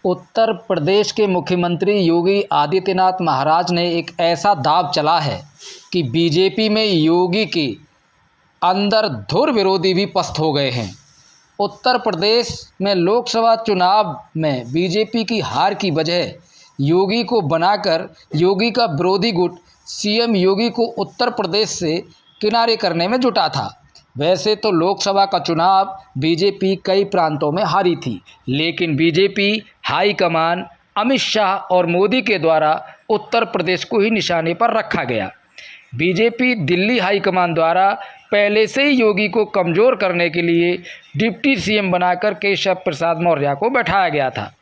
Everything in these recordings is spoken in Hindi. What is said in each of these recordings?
उत्तर प्रदेश के मुख्यमंत्री योगी आदित्यनाथ महाराज ने एक ऐसा दांव चला है कि बीजेपी में योगी के अंदर धुर विरोधी भी पस्त हो गए हैं। उत्तर प्रदेश में लोकसभा चुनाव में बीजेपी की हार की वजह योगी को बनाकर योगी का विरोधी गुट सीएम योगी को उत्तर प्रदेश से किनारे करने में जुटा था। वैसे तो लोकसभा का चुनाव बीजेपी कई प्रांतों में हारी थी, लेकिन बीजेपी हाईकमान अमित शाह और मोदी के द्वारा उत्तर प्रदेश को ही निशाने पर रखा गया। बीजेपी दिल्ली हाईकमान द्वारा पहले से ही योगी को कमज़ोर करने के लिए डिप्टी सीएम बनाकर केशव प्रसाद मौर्य को बैठाया गया था।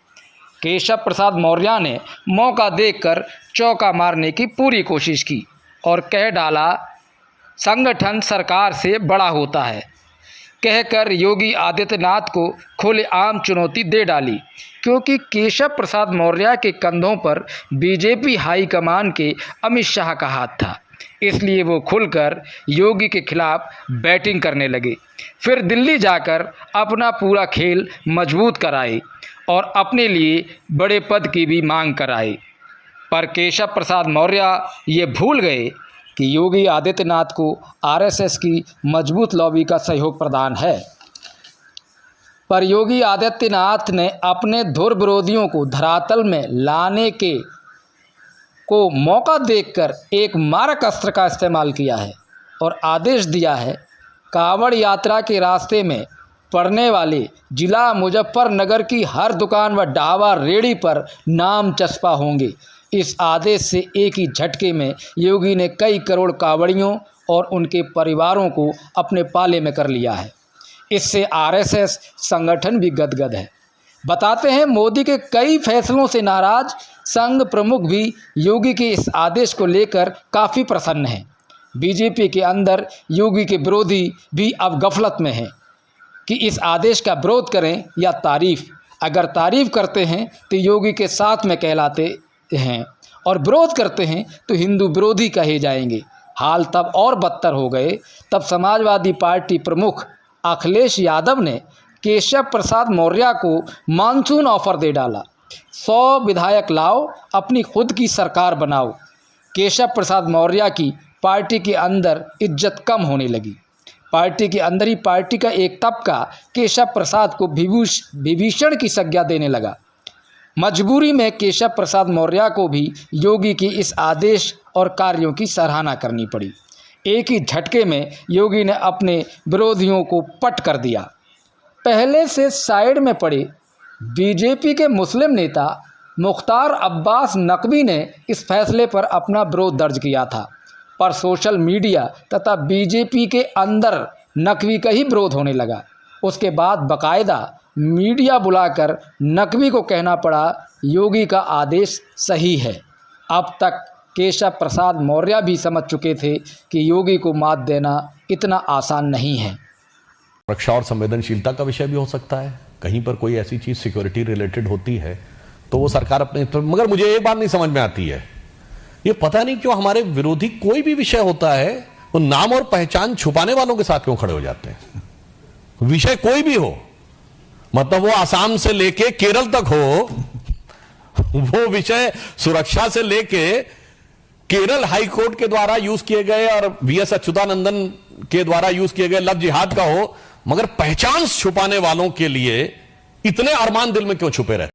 केशव प्रसाद मौर्य ने मौका देखकर चौका मारने की पूरी कोशिश की और कह डाला, संगठन सरकार से बड़ा होता है, कहकर योगी आदित्यनाथ को खुलेआम चुनौती दे डाली। क्योंकि केशव प्रसाद मौर्य के कंधों पर बीजेपी हाईकमान के अमित शाह का हाथ था, इसलिए वो खुलकर योगी के खिलाफ बैटिंग करने लगे। फिर दिल्ली जाकर अपना पूरा खेल मजबूत कराए और अपने लिए बड़े पद की भी मांग कराए। पर केशव प्रसाद मौर्य ये भूल गए कि योगी आदित्यनाथ को आरएसएस की मजबूत लॉबी का सहयोग प्रदान है। पर योगी आदित्यनाथ ने अपने धुर विरोधियों को धरातल में लाने को मौका देखकर एक मारक अस्त्र का इस्तेमाल किया है और आदेश दिया है, कांवड़ यात्रा के रास्ते में पड़ने वाले जिला मुजफ्फरनगर की हर दुकान व ढाबा रेहड़ी पर नाम चस्पा होंगे। इस आदेश से एक ही झटके में योगी ने कई करोड़ कांवड़ियों और उनके परिवारों को अपने पाले में कर लिया है। इससे आरएसएस संगठन भी गदगद है। बताते हैं, मोदी के कई फैसलों से नाराज संघ प्रमुख भी योगी के इस आदेश को लेकर काफ़ी प्रसन्न हैं। बीजेपी के अंदर योगी के विरोधी भी अब गफलत में हैं कि इस आदेश का विरोध करें या तारीफ। अगर तारीफ करते हैं तो योगी के साथ में कहलाते हैं और विरोध करते हैं तो हिंदू विरोधी कहे जाएंगे। हाल तब और बदतर हो गए। तब समाजवादी पार्टी प्रमुख अखिलेश यादव ने केशव प्रसाद मौर्य को मानसून ऑफर दे डाला, 100 विधायक लाओ, अपनी खुद की सरकार बनाओ। केशव प्रसाद मौर्य की पार्टी के अंदर इज्जत कम होने लगी। पार्टी के अंदर ही पार्टी का एक तबका केशव प्रसाद को विभीषण की संज्ञा देने लगा। मजबूरी में केशव प्रसाद मौर्य को भी योगी की इस आदेश और कार्यों की सराहना करनी पड़ी। एक ही झटके में योगी ने अपने विरोधियों को पट कर दिया। पहले से साइड में पड़े बीजेपी के मुस्लिम नेता मुख्तार अब्बास नकवी ने इस फैसले पर अपना विरोध दर्ज किया था, पर सोशल मीडिया तथा बीजेपी के अंदर नकवी का ही विरोध होने लगा। उसके बाद बाकायदा मीडिया बुलाकर नकवी को कहना पड़ा, योगी का आदेश सही है। अब तक केशव प्रसाद मौर्य भी समझ चुके थे कि योगी को मात देना इतना आसान नहीं है। सुरक्षा और संवेदनशीलता का विषय भी हो सकता है। कहीं पर कोई ऐसी चीज सिक्योरिटी रिलेटेड होती है तो वो सरकार अपने मगर मुझे एक बात नहीं समझ में आती है, ये पता नहीं क्यों हमारे विरोधी कोई भी विषय होता है वो नाम और पहचान छुपाने वालों के साथ क्यों खड़े हो जाते हैं। विषय कोई भी हो, मतलब वो आसाम से लेके केरल तक हो, वो विषय सुरक्षा से लेके केरल हाई कोर्ट के द्वारा यूज किए गए और वीएस अच्युतानंदन के द्वारा यूज किए गए लव जिहाद का हो, मगर पहचान छुपाने वालों के लिए इतने अरमान दिल में क्यों छुपे रहते।